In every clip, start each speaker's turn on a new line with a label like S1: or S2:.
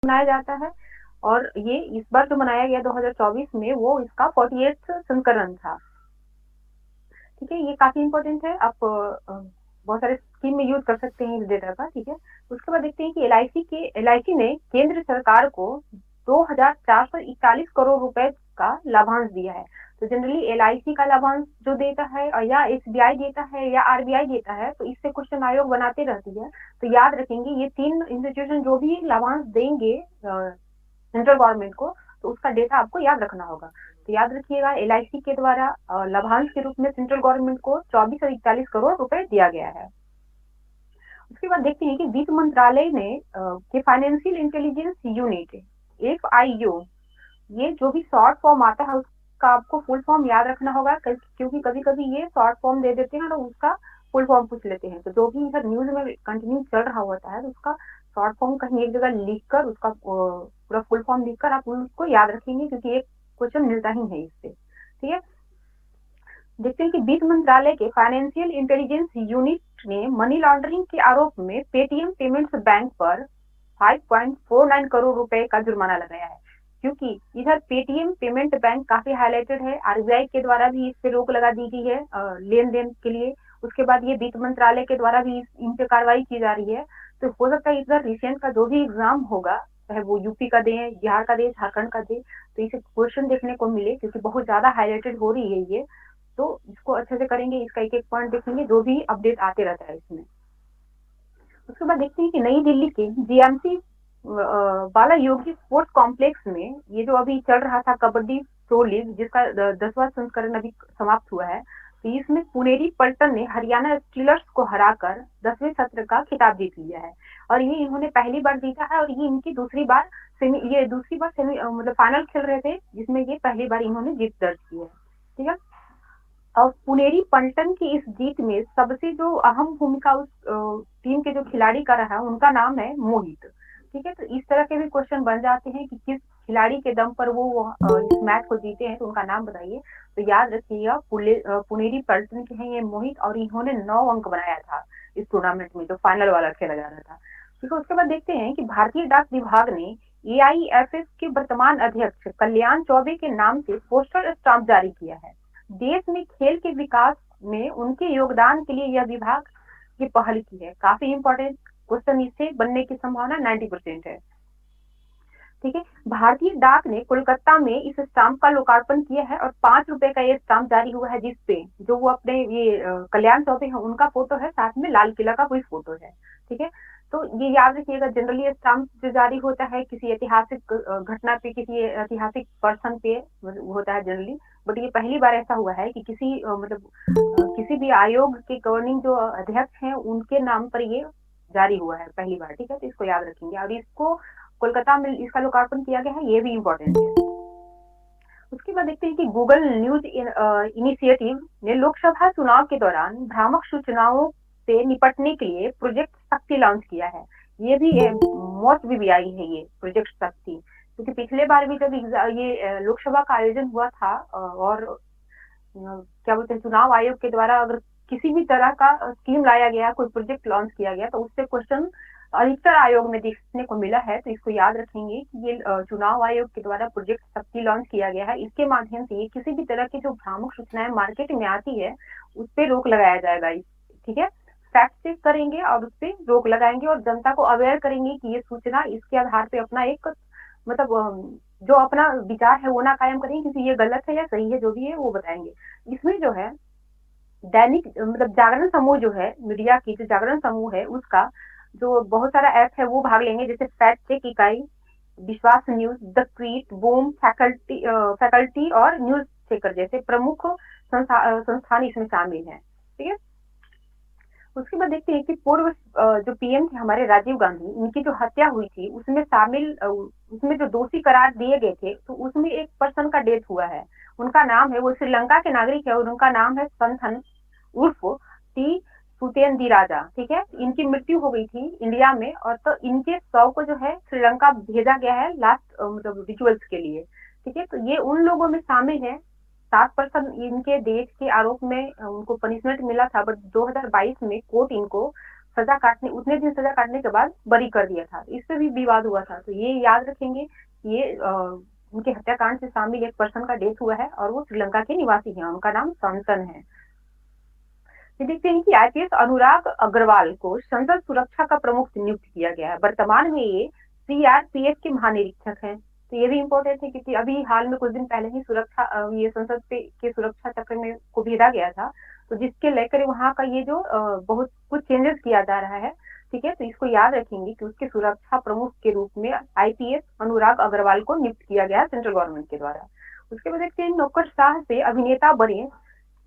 S1: मनाया जाता है, और ये इस बार जो मनाया गया 2024 में वो इसका 48th संस्करण था। ठीक है, ये काफी इंपॉर्टेंट है, आप बहुत सारे स्कीम में यूज कर सकते हैं इस डेटा का। ठीक है, उसके बाद देखते हैं कि एलआईसी ने केंद्र सरकार को 2,441 करोड़ रुपए का लाभांश दिया है। तो जनरली एलआईसी का लाभांश जो देता है, या एसबीआई देता है या आरबीआई देता है, तो इससे क्वेश्चन आयोग बनाते रहती है। तो याद रखेंगे ये तीन इंस्टीट्यूशन जो भी लाभांश देंगे सेंट्रल गवर्नमेंट को, तो उसका डेटा आपको याद रखना होगा। तो याद रखिएगा, एलआईसी के द्वारा लाभांश के रूप में सेंट्रल गवर्नमेंट को 24 और 41 करोड़ रुपए दिया गया है। उसके बाद देखते हैं कि वित्त मंत्रालय ने के फाइनेंशियल इंटेलिजेंस यूनिट, एफआईयू, ये जो भी शॉर्ट फॉर्म आता है उसका आपको फुल फॉर्म याद रखना होगा, क्योंकि कभी कभी ये शॉर्ट फॉर्म दे देते हैं और उसका फुल फॉर्म पूछ लेते हैं। तो जो भी इधर न्यूज में कंटिन्यू चल रहा होता है, तो उसका शॉर्ट फॉर्म कहीं एक जगह लिखकर उसका पूरा फुल फॉर्म लिखकर आप उसको याद रखेंगे, क्योंकि एक क्वेश्चन मिलता ही है इससे। ठीक है, देखते हैं कि वित्त मंत्रालय के फाइनेंशियल इंटेलिजेंस यूनिट ने मनी लॉन्ड्रिंग के आरोप में पेटीएम पेमेंट्स बैंक पर 5.49 करोड़ रुपए का जुर्माना लगाया है। क्योंकि इधर पेटीएम पेमेंट बैंक काफी हाईलाइटेड है, आरबीआई के द्वारा भी इस पे रोक लगा दी गई है लेन देन के लिए। उसके बाद ये वित्त मंत्रालय के द्वारा भी इन पे कार्रवाई की जा रही है। तो हो सकता है इधर रिसेंट का जो भी एग्जाम होगा, चाहे वो यूपी का दे, बिहार का दे, झारखंड का दे, तो इसे क्वेश्चन देखने को मिले, क्योंकि बहुत ज्यादा हाईलाइटेड हो रही है ये। तो इसको अच्छे से करेंगे, इसका एक एक पॉइंट देखेंगे, जो भी अपडेट आते रहता है इसमें। उसके बाद देखते हैं कि नई दिल्ली के जीएमसी बाला योगी स्पोर्ट्स कॉम्प्लेक्स में ये जो अभी चल रहा था कबड्डी प्रो लीग, जिसका 10वां संस्करण अभी समाप्त हुआ है, तो इसमें पुनेरी पल्टन ने हरियाणा स्टीलर्स को हराकर 10वें सत्र का खिताब जीत लिया है। और ये इन्होंने पहली बार जीता है, और ये इनकी दूसरी बार सेमी मतलब फाइनल खेल रहे थे, जिसमें ये पहली बार इन्होंने जीत दर्ज की है। ठीक है, और पुनेरी पल्टन की इस जीत में सबसे जो अहम भूमिका उस टीम के जो खिलाड़ी का रहा, उनका नाम है मोहित। ठीक है, तो इस तरह के भी क्वेश्चन बन जाते हैं कि किस खिलाड़ी के दम पर वो इस मैच को जीते हैं, तो उनका नाम बताइए। तो याद रखिएगा, पुनेरी पल्टन के हैं ये मोहित, और इन्होंने 9 अंक बनाया था इस टूर्नामेंट में जो फाइनल वाला खेला जा रहा था। ठीक है, उसके बाद देखते हैं कि भारतीय डाक विभाग ने एआईएफएफ के वर्तमान अध्यक्ष कल्याण चौबे के नाम से पोस्टल स्टाम्प जारी किया है। देश में खेल के विकास में उनके योगदान के लिए यह विभाग की पहल की है। काफी इंपॉर्टेंट क्वेश्चन इससे बनने की संभावना 90% है। ठीक है, भारतीय डाक ने कोलकाता में इस स्टाम्प का लोकार्पण किया है, और 5 रुपए का ये स्टाम्प जारी हुआ है, जिसपे जो वो अपने ये कल्याण चौबे है उनका फोटो है, साथ में लाल किला का कोई फोटो है। ठीक है, तो ये याद रखिएगा, जनरली ये स्टाम्प जो जारी होता है किसी ऐतिहासिक घटना पे, किसी ऐतिहासिक पर्सन पे होता है जनरली। बट ये पहली बार ऐसा हुआ है कि किसी किसी भी आयोग के गवर्निंग जो अध्यक्ष हैं उनके नाम पर ये जारी हुआ है पहली बार। ठीक है, तो इसको याद रखेंगे, और इसको कोलकाता में इसका लोकार्पण किया गया है, ये भी इम्पोर्टेंट है। उसके बाद देखते हैं कि गूगल न्यूज इनिशिएटिव ने लोकसभा चुनाव के दौरान भ्रामक सूचनाओं से निपटने के लिए प्रोजेक्ट शक्ति लॉन्च किया है। ये भी मोस्ट वीवीआई है ये प्रोजेक्ट शक्ति, क्योंकि पिछले बार भी जब ये लोकसभा का आयोजन हुआ था, और क्या बोलते हैं, चुनाव आयोग के द्वारा अगर किसी भी तरह का स्कीम लाया गया, कोई प्रोजेक्ट लॉन्च किया गया, तो उससे क्वेश्चन अधिकतर आयोग में देखने को मिला है। तो इसको याद रखेंगे कि ये चुनाव आयोग के द्वारा प्रोजेक्ट शक्ति लॉन्च किया गया है। इसके माध्यम से ये किसी भी तरह की जो भ्रामक सूचनाएं मार्केट में आती है उस पर रोक लगाया जाएगा। ठीक है, फैक्ट चेक करेंगे और उस पर रोक लगाएंगे, और जनता को अवेयर करेंगे कि ये सूचना इसके आधार पे अपना एक मतलब जो अपना विचार है वो ना कायम करेंगे, क्योंकि ये गलत है या सही है, जो भी है वो बताएंगे। इसमें जो है दैनिक मतलब जागरण समूह जो है, मीडिया की जो जागरण समूह है, उसका जो बहुत सारा ऐप है वो भाग लेंगे, जैसे फैक्ट चेक इकाई, विश्वास न्यूज, द क्रीट, बूम, फैकल्टी और न्यूज चेकर जैसे प्रमुख संस्थान इसमें शामिल हैं। ठीक है, उसके बाद देखते हैं कि पूर्व जो पीएम थे हमारे राजीव गांधी, उनकी जो हत्या हुई थी उसमें शामिल उसमें जो दोषी करार दिए गए थे, तो उसमें एक पर्सन का डेथ हुआ है। उनका नाम है, वो श्रीलंका के नागरिक है, और उनका नाम है संथन उर्फ टी सुतेंदी राजा। ठीक है, इनकी मृत्यु हो गई थी इंडिया में, और तो इनके शव को जो है श्रीलंका भेजा गया है लास्ट मतलब रिचुअल्स के लिए। ठीक है, तो ये उन लोगों में शामिल है। 7% इनके देश के आरोप में उनको पनिशमेंट मिला था, बट 2022 में कोर्ट इनको सजा काटने उतने दिन सजा काटने के बाद बरी कर दिया था, इस पे भी विवाद हुआ था। तो ये याद रखेंगे, ये उनके हत्याकांड से शामिल एक पर्सन का डेथ हुआ है और वो श्रीलंका के निवासी हैं, उनका नाम सॉनसन है। ये देखते हैं कि आईपीएस अनुराग अग्रवाल को संसद सुरक्षा का प्रमुख नियुक्त किया गया है। वर्तमान में ये सीआरपीएफ के महानिरीक्षक हैं। तो ये भी इम्पोर्टेंट है क्योंकि अभी हाल में कुछ दिन पहले ही ये संसद पे के सुरक्षा चक्र में को भेजा गया था, तो जिसके लेकर वहाँ का ये जो बहुत कुछ चेंजेस किया जा रहा है। ठीक है, तो इसको याद रखेंगे कि उसके सुरक्षा प्रमुख के रूप में आईपीएस अनुराग अग्रवाल को नियुक्त किया गया सेंट्रल गवर्नमेंट के द्वारा। उसके बाद देखते हैं नौकरशाह से अभिनेता बने,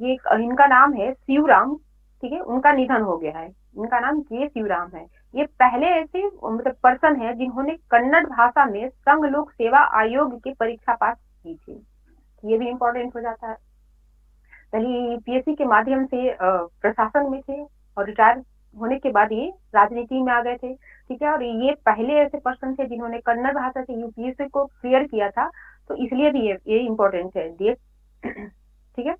S1: ये इनका नाम है शिवराम। ठीक है, उनका निधन हो गया है। इनका नाम के शिवराम है। ये पहले ऐसे मतलब पर्सन है जिन्होंने कन्नड़ भाषा में संघ लोक सेवा आयोग की परीक्षा पास की थी। ये भी इम्पोर्टेंट हो जाता है। पहले पीएससी के माध्यम से प्रशासन में थे और रिटायर होने के बाद ये राजनीति में आ गए थे। ठीक है, और ये पहले ऐसे पर्सन थे जिन्होंने कन्नड़ भाषा से यूपीएससी को क्लियर किया था, तो इसलिए भी ये इम्पोर्टेंट है। ठीक है,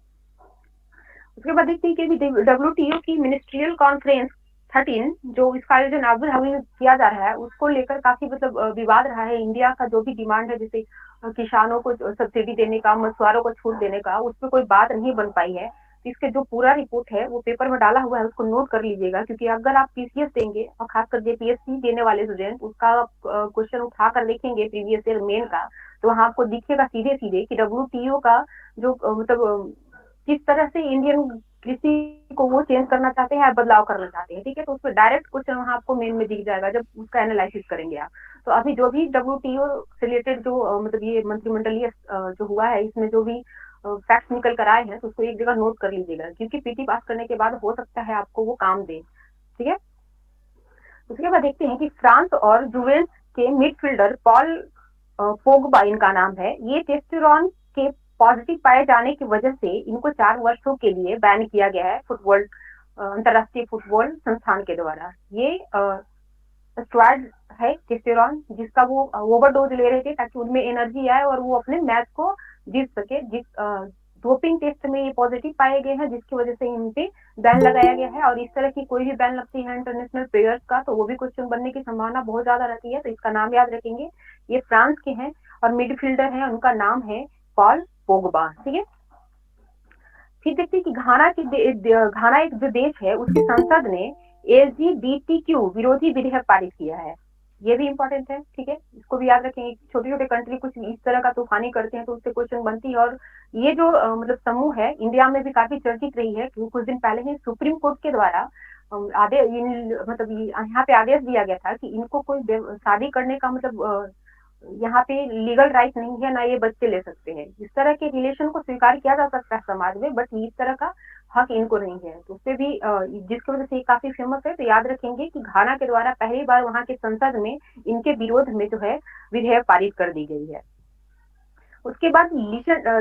S1: उसके बाद देखते हैं कि डब्ल्यूटीओ की मिनिस्ट्रियल कॉन्फ्रेंस 13 जो इसका आयोजन अबू धाबी में किया जा रहा है, उसको लेकर काफी मतलब विवाद रहा है। इंडिया का जो भी डिमांड है, जैसे किसानों को सब्सिडी देने का, मछुआरों को छूट देने का, उस पर कोई बात नहीं बन पाई है। इसके जो पूरा रिपोर्ट है वो पेपर में डाला हुआ है, उसको नोट कर लीजिएगा, क्योंकि अगर आप पीसीएस देंगे और खासकर जेपीएससी देने वाले स्टूडेंट उसका क्वेश्चन उठा कर देखेंगे प्रीवियस ईयर मेन का, तो वहाँ आपको दिखेगा सीधे सीधे कि डब्ल्यूटीओ का जो मतलब किस तरह से इंडियन कृषि को वो चेंज करना चाहते हैं, बदलाव करना चाहते हैं। ठीक है, तो उसमें डायरेक्ट क्वेश्चन वहाँ आपको मेन में दिख जाएगा जब उसका एनालिसिस करेंगे आप। तो अभी जो भी डब्ल्यूटीओ से रिलेटेड जो मतलब ये मंत्रिमंडलीय जो हुआ है, इसमें जो भी फैक्ट्स निकल कर आए हैं, तो उसको एक जगह नोट कर लीजिएगा, क्योंकि पीटी पास करने के बाद हो सकता है आपको वो काम दे। ठीक है, उसके बाद देखते हैं कि फ्रांस और जुवेंटस के मिडफील्डर पॉल पोगबा इनका नाम है। ये टेस्टोस्टेरोन के पॉजिटिव पाए जाने की वजह से इनको 4 वर्षों के लिए बैन किया गया है फुटबॉल अंतरराष्ट्रीय फुटबॉल संस्थान के द्वारा। ये स्टेरॉइड है टेस्टोस्टेरोन, जिसका वो ओवरडोज ले रहे थे ताकि उनमें एनर्जी आए और वो अपने मैच को जीत सके। डोपिंग टेस्ट में ये पॉजिटिव पाए गए हैं, जिसकी वजह से इन पे बैन लगाया गया है। और इस तरह की कोई भी बैन लगती है इंटरनेशनल प्लेयर्स का, तो वो भी क्वेश्चन बनने की संभावना बहुत ज्यादा रहती है। तो इसका नाम याद रखेंगे, ये फ्रांस के हैं और मिडफील्डर हैं, उनका नाम है पॉल पोगबा। ठीक है, फिर देखते हैं कि घाना एक जो देश है, उसकी संसद ने एलजीबीटीक्यू विरोधी विधेयक पारित किया है। ये भी इंपॉर्टेंट है। ठीक है, इसको भी याद रखेंगे। छोटे छोटे कंट्री कुछ इस तरह का तूफानी करते हैं तो उससे क्वेश्चन बनती है। और ये जो मतलब समूह है, इंडिया में भी काफी चर्चित रही है, क्योंकि कुछ दिन पहले ही सुप्रीम कोर्ट के द्वारा आदेश मतलब यहाँ पे आदेश दिया गया था कि इनको कोई शादी करने का मतलब यहाँ पे लीगल राइट नहीं है, ना ये बच्चे ले सकते हैं। इस तरह के रिलेशन को स्वीकार किया जा सकता है समाज में, बट इस तरह का हक इनको नहीं है। तो उससे भी जिसकी वजह से ये काफी फेमस है। तो याद रखेंगे कि घाना के द्वारा पहली बार वहाँ के संसद में इनके विरोध में जो है विधेयक पारित कर दी गई है। उसके बाद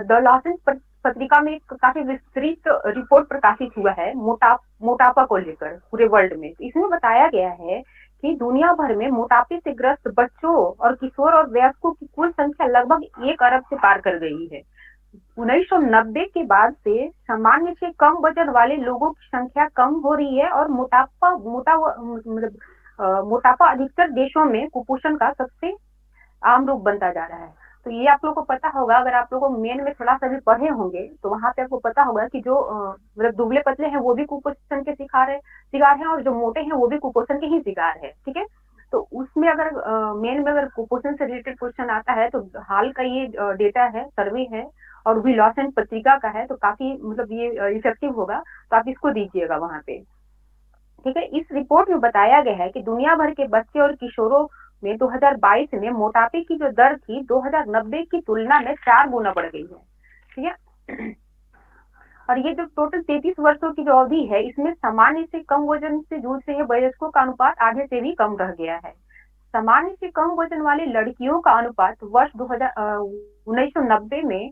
S1: द लॉसेंस पत्रिका में एक काफी विस्तृत रिपोर्ट प्रकाशित हुआ है मोटापा को लेकर पूरे वर्ल्ड में। इसमें बताया गया है कि दुनिया भर में मोटापे से ग्रस्त बच्चों और किशोर और वयस्कों की कुल संख्या लगभग 1 अरब से पार कर गई है। 1990 के बाद से सामान्य से कम वजन वाले लोगों की संख्या कम हो रही है और मोटापा अधिकतर देशों में कुपोषण का सबसे आम रूप बनता जा रहा है। तो ये आप लोग को पता होगा, अगर आप लोगों मेन में थोड़ा सा भी पढ़े होंगे तो वहां पे आपको पता होगा कि जो मतलब दुबले पतले हैं वो भी कुपोषण के शिकार है और जो मोटे हैं वो भी कुपोषण के ही शिकार है। ठीक है, तो उसमें अगर मेन में अगर कुपोषण से रिलेटेड क्वेश्चन आता है तो हाल का ये डेटा है, सर्वे है और भी लॉसेंस पत्रिका का है, तो काफी मतलब ये इफेक्टिव होगा, तो आप इसको दीजिएगा वहां पे। ठीक है, इस रिपोर्ट में बताया गया है कि दुनिया भर के बच्चे और किशोरों में 2022 में मोटापे की जो दर थी 2090 की तुलना में 4 गुना बढ़ गई है। ठीक है, और ये जो टोटल 33 वर्षों की जो अवधि है, इसमें सामान्य से कम वजन से जूझ रहे वयस्कों का अनुपात आधे से भी कम रह गया है। सामान्य से कम वजन वाली लड़कियों का अनुपात वर्ष 1990 में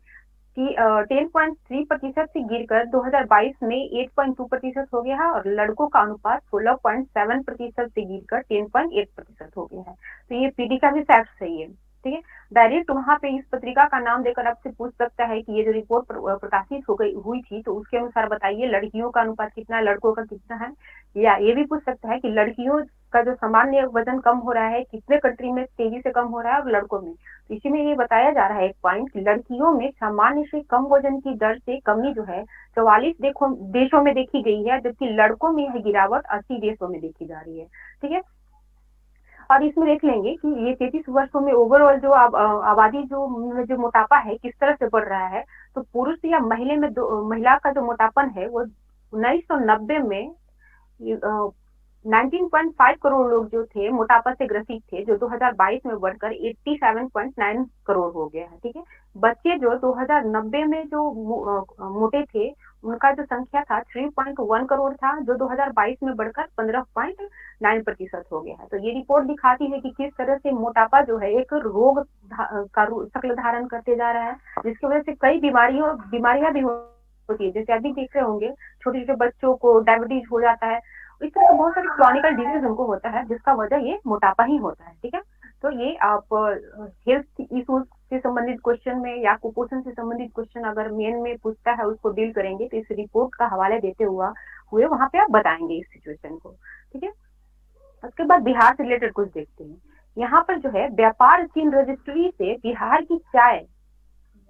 S1: कि 10.3% से गिरकर 2022 में 8.2% हो गया है और लड़कों का अनुपात 16.7% से गिरकर 10.8% हो गया है। तो ये पीडी का भी फैक्ट सही है। ठीक है। डायरेक्ट वहां पे इस पत्रिका का नाम देकर आपसे पूछ सकता है कि ये जो रिपोर्ट प्रकाशित हो गई हुई थी तो उसके अनुसार बताइए लड़कियों का अनुपात कितना है, लड़कों का कितना है, या ये भी पूछ सकता है कि लड़कियों का जो सामान्य वजन कम हो रहा है कितने कंट्री में तेजी से कम हो रहा है और लड़कों में। तो इसी में ये बताया जा रहा है एक पॉइंट, लड़कियों में सामान्य से कम वजन की दर से कमी जो है 44 देशों में देखी गई है, जबकि लड़कों में यह गिरावट 80 देशों में देखी जा रही है। ठीक है। और इसमें देख लेंगे कि ये 33 वर्षों में ओवरऑल जो आबादी जो मोटापा है किस तरह से बढ़ रहा है। तो पुरुष या महिला का जो मोटापन है वो 1990 में 19.5 करोड़ लोग जो थे मोटापा से ग्रसित थे, जो 2022 में बढ़कर 87.9 करोड़ हो गया है। ठीक है। बच्चे जो 2090 में जो मोटे थे उनका जो संख्या था 3.1 करोड़ था, जो 2022 में बढ़कर 15.9% हो गया है। तो ये रिपोर्ट दिखाती है कि किस तरह से मोटापा जो है एक रोग का शक्ल धारण करते जा रहा है, जिसकी वजह से कई बीमारियां भी होती है। जैसे अभी देख रहे होंगे छोटे छोटे बच्चों को डायबिटीज हो जाता है, इस तरह के बहुत सारे क्रॉनिकल डिजीज उनको होता है जिसका वजह ये मोटापा ही होता है। ठीक है। तो ये आप हेल्थ इश्यूज से संबंधित क्वेश्चन में या कुपोषण से संबंधित क्वेश्चन अगर मेन में पूछता है उसको डील करेंगे तो इस रिपोर्ट का हवाले देते हुए वहां पे आप बताएंगे इस सिचुएशन को। ठीक है। उसके बाद बिहार से रिलेटेड कुछ देखते हैं। यहाँ पर जो है व्यापार चिन्ह रजिस्ट्री से बिहार की चाय,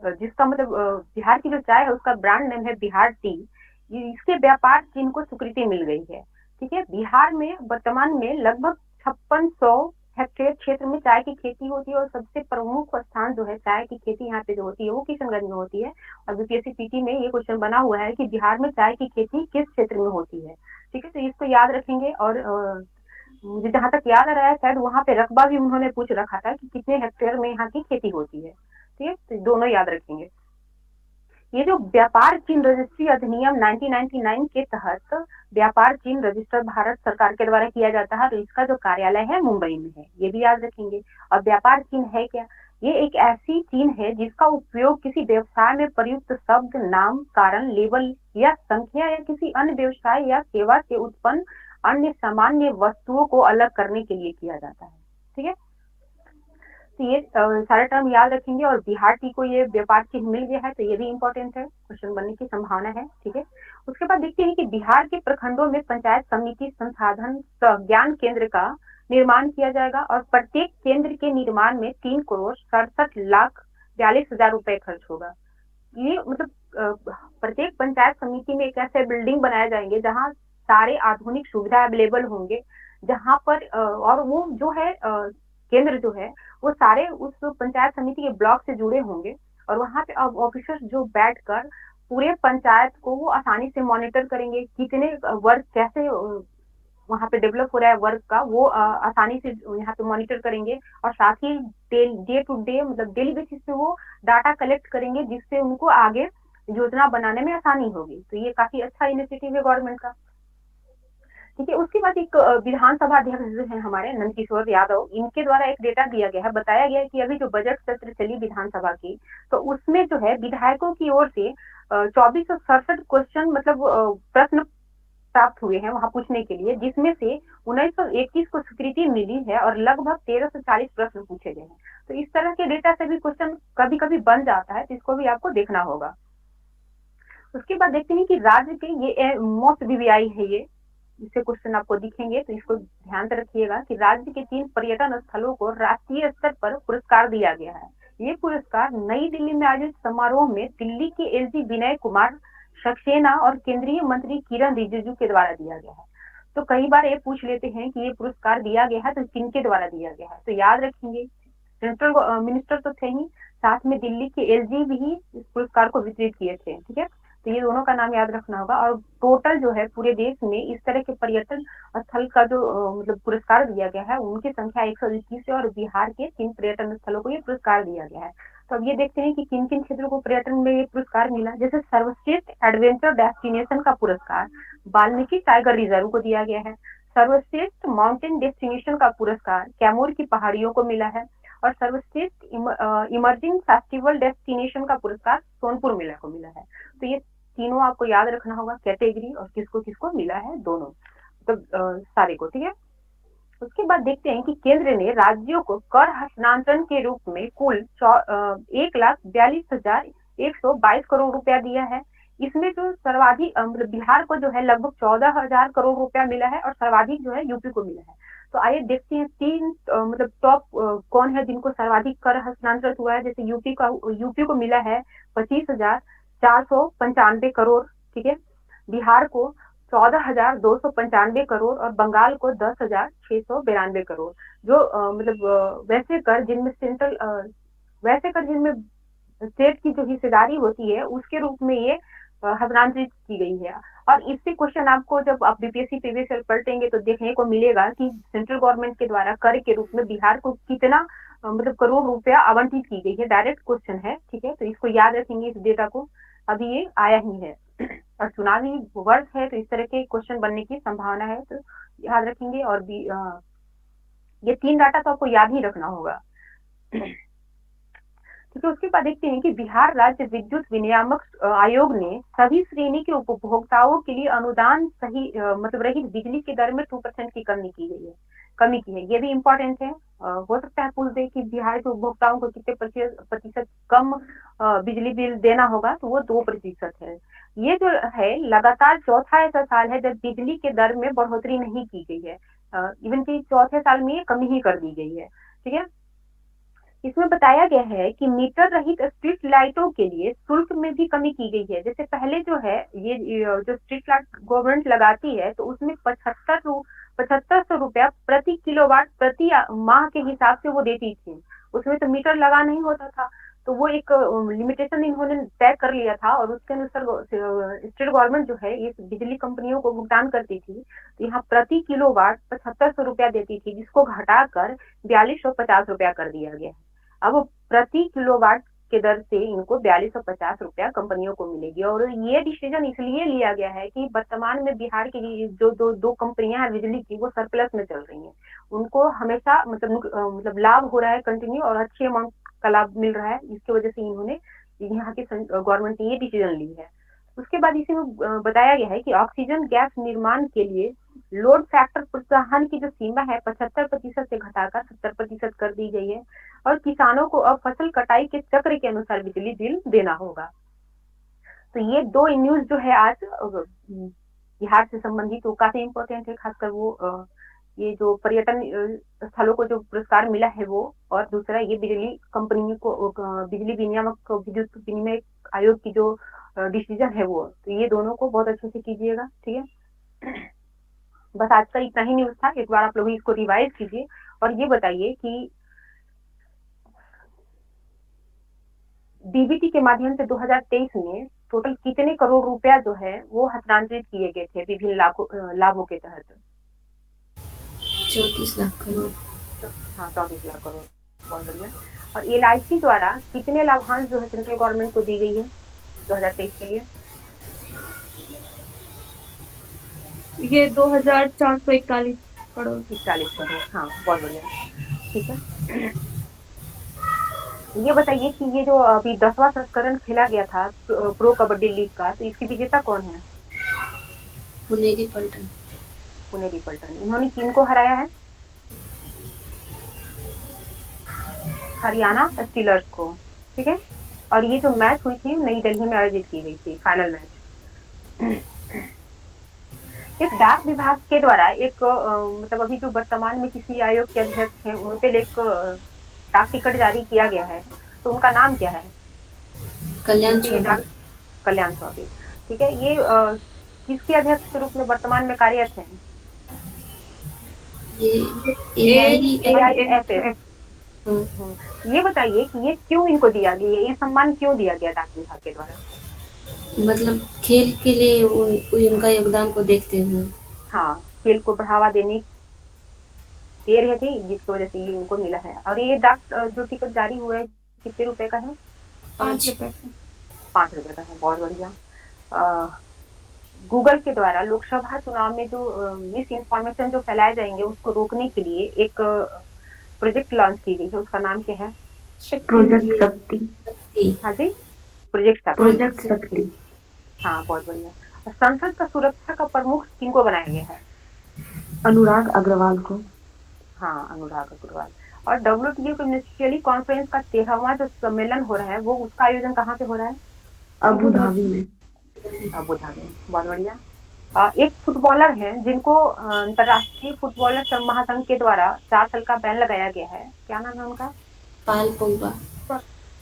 S1: जिसका मतलब बिहार की जो चाय है उसका ब्रांड नेम है बिहार टी, इसके व्यापार चिन्ह को स्वीकृति मिल गई है। ठीक है। बिहार में वर्तमान में लगभग 5600 हेक्टेयर क्षेत्र में चाय की खेती होती है और सबसे प्रमुख स्थान जो है चाय की खेती यहाँ पे जो होती है वो किशनगंज में होती है। और बीपीएससी पीटी में ये क्वेश्चन बना हुआ है कि बिहार में चाय की खेती किस क्षेत्र में होती है। ठीक है। तो इसको याद रखेंगे। और मुझे जहां तक याद आ रहा है शायद वहां पे रकबा भी उन्होंने पूछ रखा था कि कितने हेक्टेयर में यहाँ की खेती होती है। ठीक है। तो दोनों याद रखेंगे। ये जो व्यापार चिन्ह रजिस्ट्री अधिनियम 1999 के तहत व्यापार चिन्ह रजिस्टर भारत सरकार के द्वारा किया जाता है, तो इसका जो कार्यालय है मुंबई में है, ये भी याद रखेंगे। और व्यापार चिन्ह है क्या? ये एक ऐसी चिन्ह है जिसका उपयोग किसी व्यवसाय में प्रयुक्त शब्द, नाम, कारण, लेबल या संख्या या किसी अन्य व्यवसाय या सेवा से उत्पन्न अन्य सामान्य वस्तुओं को अलग करने के लिए किया जाता है। ठीक है। तो ये सारे टर्म याद रखेंगे। और बिहार टी को ये व्यापार चिन्ह मिल गया है तो ये भी इंपॉर्टेंट है, क्वेश्चन बनने की संभावना है। ठीक है। उसके बाद देखते हैं कि बिहार के प्रखंडों में पंचायत समिति संसाधन ज्ञान केंद्र का निर्माण किया जाएगा और प्रत्येक केंद्र के निर्माण में 3,67,42,000 रुपए खर्च होगा। ये मतलब प्रत्येक पंचायत समिति में एक ऐसे बिल्डिंग बनाए जाएंगे जहाँ सारे आधुनिक सुविधा अवेलेबल होंगे, जहाँ पर और वो जो है केंद्र जो है वो सारे उस पंचायत समिति के ब्लॉक से जुड़े होंगे। और वहाँ पे अब ऑफिसर्स जो बैठकर पूरे पंचायत को वो आसानी से मॉनिटर करेंगे, कितने वर्क कैसे वहाँ पे डेवलप हो रहा है वर्क का, वो आसानी से यहाँ पे मॉनिटर करेंगे। और साथ ही डे टू डे मतलब डेली बेसिस पे वो डाटा कलेक्ट करेंगे, जिससे उनको आगे योजना बनाने में आसानी होगी। तो ये काफी अच्छा इनिशिएटिव है गवर्नमेंट का। ठीक है। उसके बाद एक विधानसभा अध्यक्ष जो है हमारे नंदकिशोर यादव, इनके द्वारा एक डेटा दिया गया है, बताया गया है कि अभी जो बजट सत्र चली विधानसभा की तो उसमें जो है विधायकों की ओर से 2467 क्वेश्चन मतलब प्रश्न प्राप्त हुए हैं वहां पूछने के लिए, जिसमें से 1921 को स्वीकृति मिली है और लगभग 1340 प्रश्न पूछे गए हैं। तो इस तरह के डेटा से भी क्वेश्चन कभी कभी बन जाता है, तो इसको भी आपको देखना होगा। उसके बाद देखते हैं कि राज्य के ये मोस्ट वीवीआई है, ये इससे क्वेश्चन आपको दिखेंगे तो इसको ध्यान से रखिएगा कि राज्य के 3 पर्यटन स्थलों को राष्ट्रीय स्तर पर पुरस्कार दिया गया है। ये पुरस्कार नई दिल्ली में आयोजित समारोह में दिल्ली के एलजी विनय कुमार सक्सेना और केंद्रीय मंत्री किरण रिजिजू के द्वारा दिया गया है। तो कई बार ये पूछ लेते हैं कि ये पुरस्कार दिया गया है तो किनके द्वारा दिया गया है, तो याद रखेंगे सेंट्रल मिनिस्टर तो थे ही, साथ में दिल्ली के एलजी भी इस पुरस्कार को वितरित किए थे। ठीक है। तो ये दोनों का नाम याद रखना होगा। और टोटल जो है पूरे देश में इस तरह के पर्यटन स्थल का जो मतलब पुरस्कार दिया गया है उनकी संख्या 121 है और बिहार के 3 पर्यटन स्थलों को ये पुरस्कार दिया गया है। तो अब ये देखते हैं कि किन किन क्षेत्रों को पर्यटन में ये पुरस्कार मिला। जैसे सर्वश्रेष्ठ एडवेंचर डेस्टिनेशन का पुरस्कार वाल्मीकि टाइगर रिजर्व को दिया गया है। सर्वश्रेष्ठ माउंटेन डेस्टिनेशन का पुरस्कार कैमूर की पहाड़ियों को मिला है। और सर्वश्रेष्ठ इमर्जिंग फेस्टिवल डेस्टिनेशन का पुरस्कार सोनपुर मेला को मिला है। तो ये तीनों आपको याद रखना होगा कैटेगरी और किसको किसको मिला है दोनों, तो सारे को। ठीक है। उसके बाद देखते हैं कि केंद्र ने राज्यों को कर हस्तांतरण के रूप में कुल 1,42,122 करोड़ रुपया दिया है। इसमें जो सर्वाधिक मतलब बिहार को जो है लगभग 14,000 करोड़ रुपया मिला है और सर्वाधिक जो है यूपी को मिला है। तो आइए देखते हैं तीन मतलब टॉप कौन है जिनको सर्वाधिक कर हस्तांतरण हुआ है। जैसे यूपी को मिला है 25,495 करोड़, ठीक है। बिहार को 14,295 करोड़ और बंगाल को 10,692 करोड़। जो मतलब वैसे कर जिनमें स्टेट की जो हिस्सेदारी होती है उसके रूप में ये हस्तांतरित की गई है। और इससे क्वेश्चन आपको जब आप बीपीएससी प्रीवियस ईयर पलटेंगे तो देखने को मिलेगा कि सेंट्रल गवर्नमेंट के द्वारा कर के रूप में बिहार को कितना मतलब करोड़ रुपया आवंटित की गई है। डायरेक्ट क्वेश्चन है, ठीक है। तो इसको याद रखेंगे इस डेटा को, अभी ये आया ही है और चुनावी वर्ष है तो इस तरह के क्वेश्चन बनने की संभावना है, तो याद रखेंगे। और भी ये तीन डाटा तो आपको याद ही रखना होगा। ठीक है। उसके बाद देखते हैं कि बिहार राज्य विद्युत विनियामक आयोग ने सभी श्रेणी के उपभोक्ताओं के लिए अनुदान सही मतलब रहित बिजली की दर में 2% की कमी की है। ये भी इम्पोर्टेंट है। हो सकता है पूछ दे कि बिहार के उपभोक्ताओं को कितने प्रतिशत कम बिजली बिल देना होगा, तो वो 2% है। ये जो है लगातार चौथा ऐसा साल है जब बिजली के दर में बढ़ोतरी नहीं की गई है। इवन की चौथे साल में ये कमी ही कर दी गई है, ठीक है। इसमें बताया गया है कि मीटर रहित स्ट्रीट लाइटों के लिए शुल्क में भी कमी की गई है। जैसे पहले जो है ये जो स्ट्रीट लाइट गवर्नमेंट लगाती है तो उसमें 7500 रुपया प्रति किलोवाट प्रति माह के हिसाब से वो देती थी। उसमें तो मीटर लगा नहीं होता था, तो वो एक लिमिटेशन इन्होंने तय कर लिया था और उसके अनुसार स्टेट गवर्नमेंट जो है इस बिजली कंपनियों को भुगतान करती थी। तो यहाँ प्रति किलोवाट 7500 रुपया देती थी, जिसको घटाकर 4250 रुपया कर दिया गया है। अब प्रति किलोवाट के दर से इनको 4250 रुपया कंपनियों को मिलेगी। और ये डिसीजन इसलिए लिया गया है कि वर्तमान में बिहार की जो दो कंपनियां हैं बिजली की, वो सरप्लस में चल रही हैं। उनको हमेशा मतलब लाभ हो रहा है कंटिन्यू और अच्छे अमाउंट का लाभ मिल रहा है। इसकी वजह से इन्होंने यहाँ की गवर्नमेंट ने ये डिसीजन ली है। उसके बाद इसी में बताया गया है कि ऑक्सीजन गैस निर्माण के लिए लोड फैक्टर प्रोत्साहन की जो सीमा है 75% से घटाकर 70% कर दी गई है। और किसानों को अब फसल कटाई के चक्र के अनुसार बिजली बिल देना होगा। तो ये दो न्यूज जो है आज बिहार से संबंधित वो काफी इम्पोर्टेंट है, खासकर वो ये जो पर्यटन स्थलों को जो पुरस्कार मिला है वो, और दूसरा ये बिजली कंपनी को बिजली विनियामक विद्युत विनिमय आयोग की जो डिसीजन है वो। तो ये दोनों को बहुत अच्छे से कीजिएगा, ठीक है। बस आज का इतना ही न्यूज था, एक बार आप लोग इसको रिवाइज कीजिए और ये बताइए कि डीबीटी के माध्यम से 2023 में टोटल कितने करोड़ रुपया जो है वो हस्तांतरित किए गए थे विभिन्न लाभों के तहत?
S2: 34 लाख करोड़।
S1: हाँ, 34 लाख करोड़, बहुत बढ़िया। और एलआईसी द्वारा कितने लाभांश जो है सेंट्रल गवर्नमेंट को दी गई है 2023 के लिए?
S2: ये 2,441 करोड़।
S1: 41 करोड़, हाँ बहुत बढ़िया, ठीक है। ये बताइए कि ये जो अभी 10वां संस्करण खेला गया था प्रो कबड्डी लीग का, तो इसकी विजेता कौन है?
S2: पुनेरी पलटन।
S1: पुनेरी पलटन। इन्होंने किन को हराया है? हरियाणा स्टीलर्स को, ठीक है। और ये जो मैच हुई थी नई दिल्ली में आयोजित की गई थी, फाइनल मैच। इस डाक विभाग के द्वारा एक मतलब अभी जो वर्तमान में किसी आयोग के अध्यक्ष हैं उन पे एक डाक टिकट जारी किया गया है, तो उनका नाम क्या है?
S2: कल्याण चौधरी।
S1: कल्याण चौधरी, ठीक है। ये किसके अध्यक्ष के रूप में वर्तमान में कार्यरत है?
S2: ये
S1: AIFF। ये बताइए कि ये क्यों इनको दिया गया, ये सम्मान क्यों दिया गया डाक विभाग के द्वारा?
S2: मतलब खेल के लिए उनका योगदान को देखते हुए।
S1: हाँ, खेल को बढ़ावा देने दे रहे थे, जिसकी वजह से ये उनको मिला है। और ये डाक जो टिकट जारी हुआ है कितने रुपए का है?
S2: 5 रुपए।
S1: 5 रुपए का है, बहुत बढ़िया। गूगल के द्वारा लोकसभा चुनाव में जो मिस इन्फॉर्मेशन जो फैलाए जाएंगे उसको रोकने के लिए एक प्रोजेक्ट लॉन्च की गई है, उसका नाम क्या है?
S2: प्रोजेक्ट शक्ति।
S1: हाँ जी, प्रोजेक्ट
S2: शक्ति।
S1: हाँ, बहुत बढ़िया। संसद का सुरक्षा का प्रमुख किनको बनाया गया है?
S2: अनुराग अग्रवाल को।
S1: हाँ, अनुराग अग्रवाल। और डब्ल्यूटीओ के मिनिस्ट्रियली कॉन्फ्रेंस का 13वां जो सम्मेलन हो रहा है, वो उसका आयोजन कहाँ पे हो रहा है?
S3: अबू धाबी में।
S1: अबू धाबी में। बहुत बढ़िया। एक फुटबॉलर है जिनको अंतरराष्ट्रीय फुटबॉलर महासंघ के द्वारा 4 साल का बैन लगाया गया है, क्या नाम है उनका?
S2: पाल पोग्बा।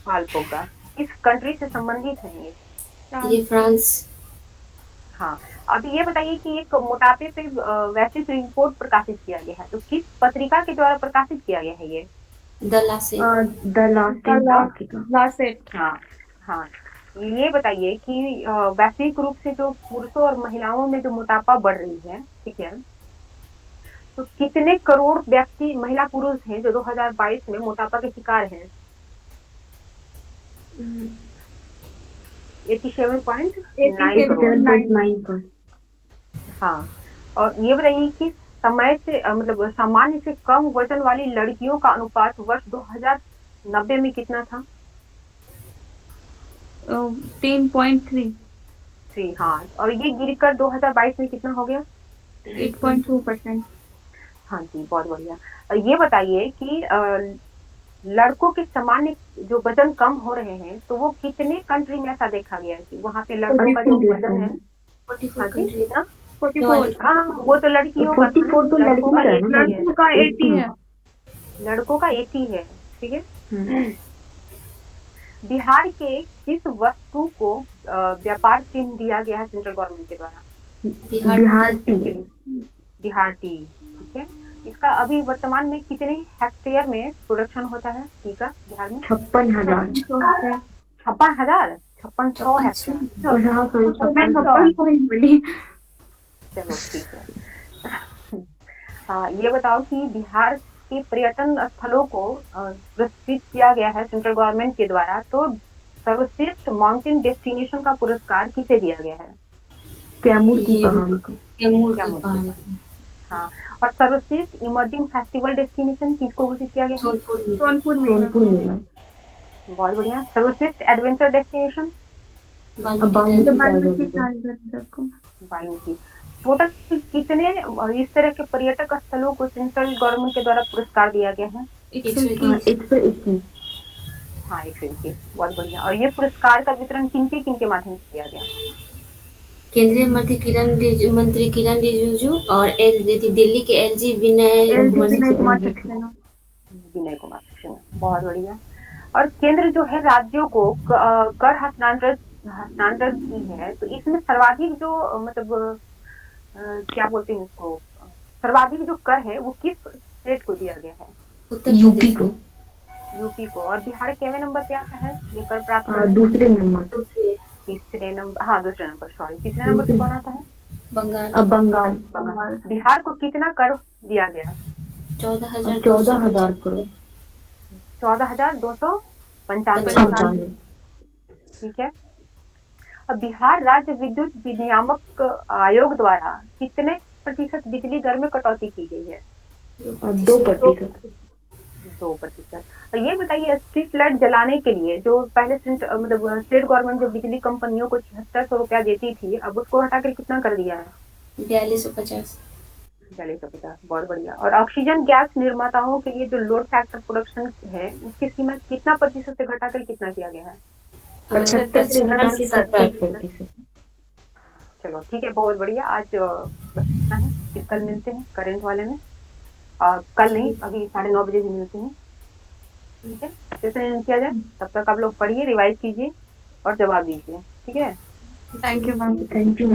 S1: पाल पोग्बा। किस कंट्री से संबंधित है ये?
S2: ये फ्रांस।
S1: हाँ, अभी ये बताइए कि एक मोटापे पे वैश्विक रिपोर्ट प्रकाशित किया गया है, तो किस पत्रिका के द्वारा प्रकाशित किया गया है ये?
S2: द लासेट।
S3: द लासेट।
S1: हाँ हाँ। ये बताइए कि वैश्विक रूप से जो पुरुषों और महिलाओं में जो मोटापा बढ़ रही है, ठीक है, तो कितने करोड़ व्यक्ति महिला पुरुष हैं जो 2022 में मोटापा के शिकार हैं? 87.9 करोड़। हाँ, और ये बताइए कि समय से मतलब सामान्य से कम वजन वाली लड़कियों का अनुपात वर्ष 2090 में कितना था?
S3: 10.3।
S1: हाँ, और ये गिरकर 2022 में कितना हो गया?
S3: 8.2%।
S1: हाँ जी, बहुत बढ़िया। ये बताइए कि लड़कों के सामान्य जो वजन कम हो रहे हैं, तो वो कितने कंट्री में ऐसा देखा गया है कि वहाँ पे लड़कों का जो वजन है?
S2: 44 कंट्री।
S3: 44।
S1: हाँ, वो तो लड़कियों का,
S3: 44 तो
S1: लड़कों का
S3: 80 है।
S1: लड़कों का 80 है, ठीक है। बिहार के किस वस्तु को व्यापार चिन्ह दिया गया है सेंट्रल गवर्नमेंट के द्वारा? बिहार टी, ठीक है। इसका अभी वर्तमान में कितने हेक्टेयर में प्रोडक्शन होता है टी का बिहार में?
S3: 56,000।
S1: 56,000? 5600 हेक्टेयर। चलो ठीक है। हाँ, ये बताओ कि बिहार के पर्यटन स्थलों को पुरस्कृत किया गया है सेंट्रल गवर्नमेंट के द्वारा, तो सर्वश्रेष्ठ माउंटेन डेस्टिनेशन का पुरस्कार किसे दिया गया है?
S3: कैमूर की पहाड़ी।
S1: हाँ, और सर्वश्रेष्ठ इमर्जिंग फेस्टिवल डेस्टिनेशन किसको घोषित किया गया?
S3: सोनपुर में।
S1: बहुत बढ़िया। सर्वश्रेष्ठ एडवेंचर डेस्टिनेशन? वाल्मीकि। टोटल कितने इस तरह के पर्यटक स्थलों को सेंट्रल गवर्नमेंट के द्वारा पुरस्कार दिया गया है?
S3: 121।
S1: हाँ, 121। बहुत बढ़िया। और ये पुरस्कार का वितरण किन के माध्यम से किया गया?
S2: केंद्रीय मंत्री किरण रिजिजू और दिल्ली के एलजी विनय
S1: कुमार सक्सेना। बहुत बढ़िया। और केंद्र जो है राज्यों को कर हस्तांतरण की है, तो इसमें सर्वाधिक जो मतलब क्या बोलते हैं इसको, सर्वाधिक जो कर है वो किस स्टेट को दिया गया है?
S3: यूपी को। और बिहार केवे नंबर पे आता है ये कर प्राप्त? दूसरे नंबर।
S1: तीसरे नंबर, हाँ दूसरे नंबर, सॉरी। तीसरे नंबर पे कौन आता है?
S3: बंगाल।
S1: बिहार को कितना कर दिया गया?
S3: 14,000 करोड़।
S1: 14,295। ठीक है। अब बिहार राज्य विद्युत विनियामक आयोग द्वारा कितने प्रतिशत बिजली दर में कटौती की गई है?
S3: 2%।
S1: 2%। और ये बताइए, स्ट्रीट लाइट जलाने के लिए जो पहले मतलब स्टेट गवर्नमेंट जो बिजली कंपनियों को 7600 रुपया देती थी, अब उसको हटाकर कितना कर दिया है?
S2: 4250।
S1: 4250। बहुत बढ़िया। और ऑक्सीजन गैस निर्माताओं के लिए जो लोड फैक्टर प्रोडक्शन है, उसकी सीमा कितना प्रतिशत से घटाकर कितना किया गया है?
S3: 75%।
S1: चलो ठीक है, बहुत बढ़िया। आज बस इतना है, फिर कल मिलते हैं करंट वाले में। कल नहीं, अभी 9:30 बजे भी मिलते हैं, ठीक है। जैसे किया जाए, तब तक आप लोग पढ़िए, रिवाइज कीजिए और जवाब दीजिए, ठीक है।
S3: Thank you ma'am.
S1: Thank you.